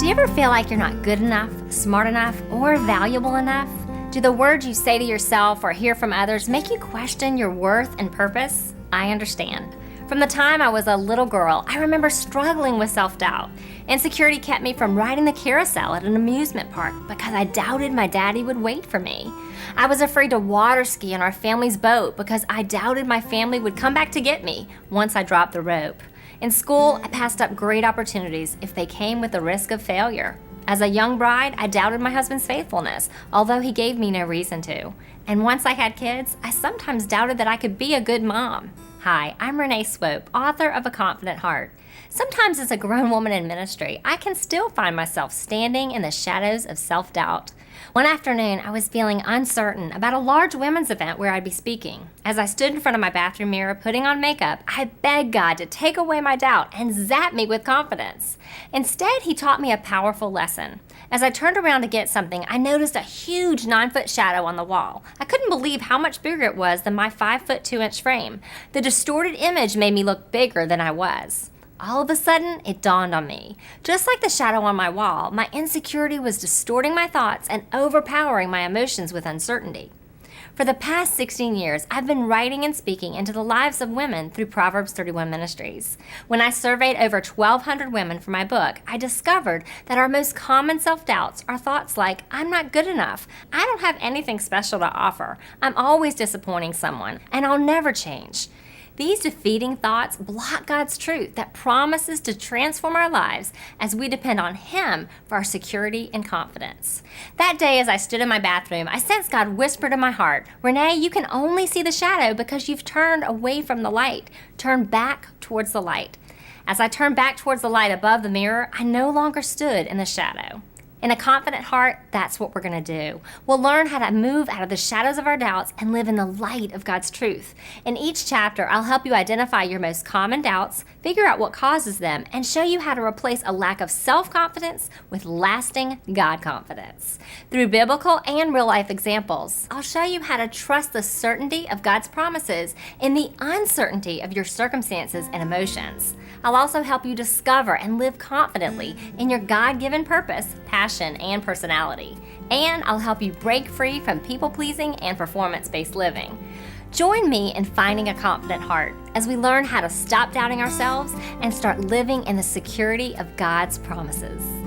Do you ever feel like you're not good enough, smart enough, or valuable enough? Do the words you say to yourself or hear from others make you question your worth and purpose? I understand. From the time I was a little girl, I remember struggling with self-doubt. Insecurity kept me from riding the carousel at an amusement park because I doubted my daddy would wait for me. I was afraid to water ski on our family's boat because I doubted my family would come back to get me once I dropped the rope. In school, I passed up great opportunities if they came with the risk of failure. As a young bride, I doubted my husband's faithfulness, although he gave me no reason to. And once I had kids, I sometimes doubted that I could be a good mom. Hi, I'm Renee Swope, author of A Confident Heart. Sometimes as a grown woman in ministry, I can still find myself standing in the shadows of self-doubt. One afternoon, I was feeling uncertain about a large women's event where I'd be speaking. As I stood in front of my bathroom mirror putting on makeup, I begged God to take away my doubt and zap me with confidence. Instead, He taught me a powerful lesson. As I turned around to get something, I noticed a huge 9-foot shadow on the wall. I couldn't believe how much bigger it was than my 5-foot 2-inch frame. The distorted image made me look bigger than I was. All of a sudden, it dawned on me. Just like the shadow on my wall, my insecurity was distorting my thoughts and overpowering my emotions with uncertainty. For the past 16 years, I've been writing and speaking into the lives of women through Proverbs 31 Ministries. When I surveyed over 1,200 women for my book, I discovered that our most common self-doubts are thoughts like, I'm not good enough, I don't have anything special to offer, I'm always disappointing someone, and I'll never change. These defeating thoughts block God's truth that promises to transform our lives as we depend on Him for our security and confidence. That day as I stood in my bathroom, I sensed God whisper to my heart, Renee, you can only see the shadow because you've turned away from the light. Turn back towards the light. As I turned back towards the light above the mirror, I no longer stood in the shadow. In A Confident Heart, that's what we're going to do. We'll learn how to move out of the shadows of our doubts and live in the light of God's truth. In each chapter, I'll help you identify your most common doubts, figure out what causes them, and show you how to replace a lack of self-confidence with lasting God confidence. Through biblical and real-life examples, I'll show you how to trust the certainty of God's promises in the uncertainty of your circumstances and emotions. I'll also help you discover and live confidently in your God-given purpose, passion, and personality. And I'll help you break free from people-pleasing and performance-based living. Join me in finding a confident heart as we learn how to stop doubting ourselves and start living in the security of God's promises.